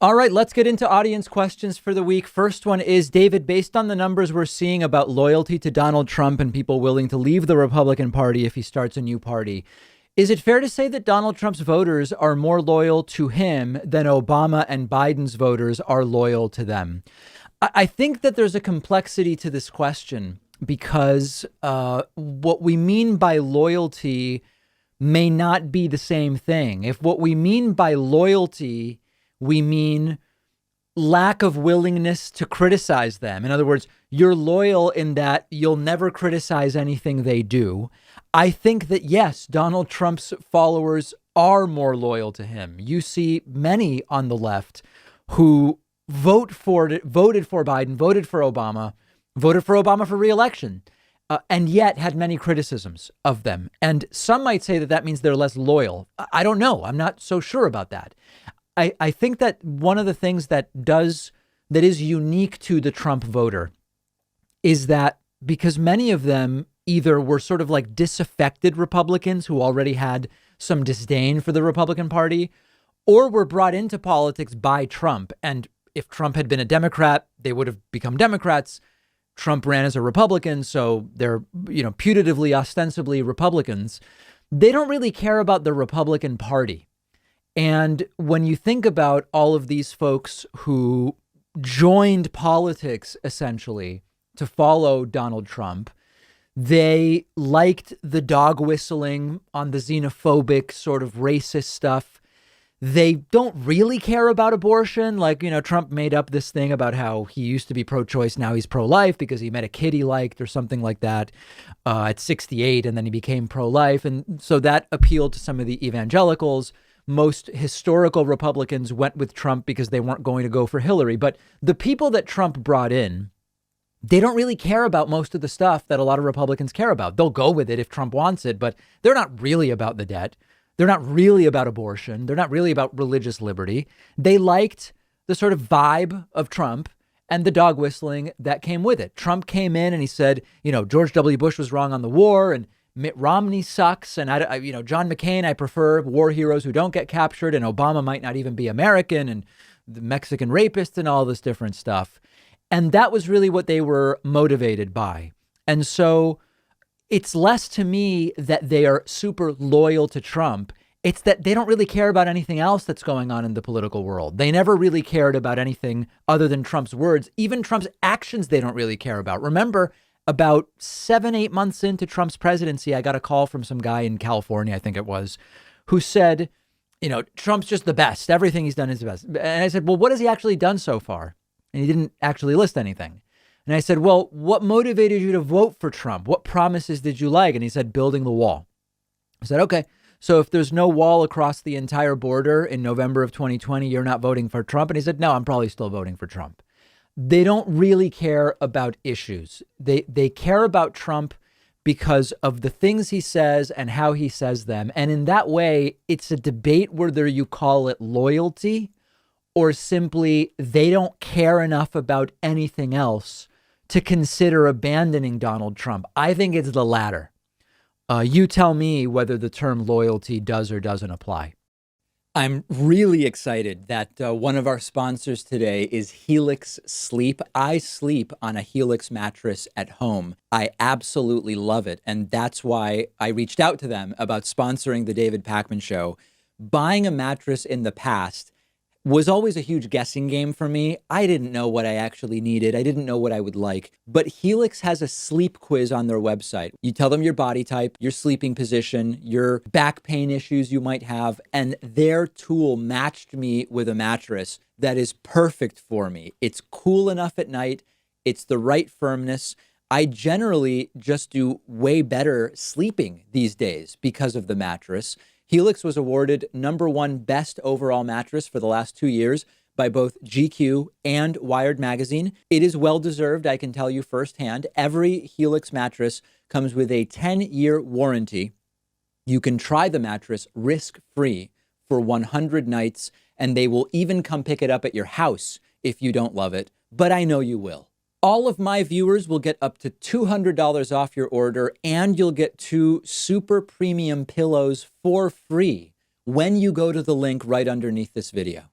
All right, let's get into audience questions for the week. First one is, David, based on the numbers we're seeing about loyalty to Donald Trump and people willing to leave the Republican Party if he starts a new party, is it fair to say that Donald Trump's voters are more loyal to him than Obama and Biden's voters are loyal to them? I think that there's a complexity to this question because what we mean by loyalty may not be the same thing. If what we mean by loyalty, we mean lack of willingness to criticize them. In other words, you're loyal in that you'll never criticize anything they do. I think that, yes, Donald Trump's followers are more loyal to him. You see many on the left who voted for Biden, voted for Obama for re-election, and yet had many criticisms of them. And some might say that that means they're less loyal. I don't know. I'm not so sure about that. I think that one of the things that is unique to the Trump voter is that because many of them either were sort of like disaffected Republicans who already had some disdain for the Republican Party, or were brought into politics by Trump. And if Trump had been a Democrat, they would have become Democrats. Trump ran as a Republican, so they're, putatively, ostensibly Republicans. They don't really care about the Republican Party. And when you think about all of these folks who joined politics essentially to follow Donald Trump, they liked the dog whistling on the xenophobic sort of racist stuff. They don't really care about abortion. Like, Trump made up this thing about how he used to be pro-choice. Now he's pro-life because he met a kid he liked or something like that at 68. And then he became pro-life. And so that appealed to some of the evangelicals. Most historical Republicans went with Trump because they weren't going to go for Hillary. But the people that Trump brought in, they don't really care about most of the stuff that a lot of Republicans care about. They'll go with it if Trump wants it, but they're not really about the debt. They're not really about abortion. They're not really about religious liberty. They liked the sort of vibe of Trump and the dog whistling that came with it. Trump came in and he said, George W. Bush was wrong on the war and Mitt Romney sucks. And, John McCain, I prefer war heroes who don't get captured, and Obama might not even be American, and the Mexican rapist and all this different stuff. And that was really what they were motivated by. And so it's less to me that they are super loyal to Trump. It's that they don't really care about anything else that's going on in the political world. They never really cared about anything other than Trump's words. Even Trump's actions, they don't really care about. Remember, about 7-8 months into Trump's presidency, I got a call from some guy in California, I think it was, who said, Trump's just the best. Everything he's done is the best. And I said, well, what has he actually done so far? And he didn't actually list anything. And I said, well, what motivated you to vote for Trump? What promises did you like? And he said, building the wall. I said, okay, so if there's no wall across the entire border in November of 2020, you're not voting for Trump? And he said, no, I'm probably still voting for Trump. They don't really care about issues. They care about Trump because of the things he says and how he says them. And in that way, it's a debate whether you call it loyalty or simply they don't care enough about anything else to consider abandoning Donald Trump. I think it's the latter. You tell me whether the term loyalty does or doesn't apply. I'm really excited that one of our sponsors today is Helix Sleep. I sleep on a Helix mattress at home. I absolutely love it. And that's why I reached out to them about sponsoring the David Pakman Show. Buying a mattress in the past was always a huge guessing game for me. I didn't know what I actually needed. I didn't know what I would like. But Helix has a sleep quiz on their website. You tell them your body type, your sleeping position, your back pain issues you might have, and their tool matched me with a mattress that is perfect for me. It's cool enough at night. It's the right firmness. I generally just do way better sleeping these days because of the mattress. Helix was awarded #1 best overall mattress for the last 2 years by both GQ and Wired magazine. It is well-deserved, I can tell you firsthand. Every Helix mattress comes with a 10-year warranty. You can try the mattress risk-free for 100 nights, and they will even come pick it up at your house if you don't love it. But I know you will. All of my viewers will get up to $200 off your order, and you'll get 2 super premium pillows for free when you go to the link right underneath this video.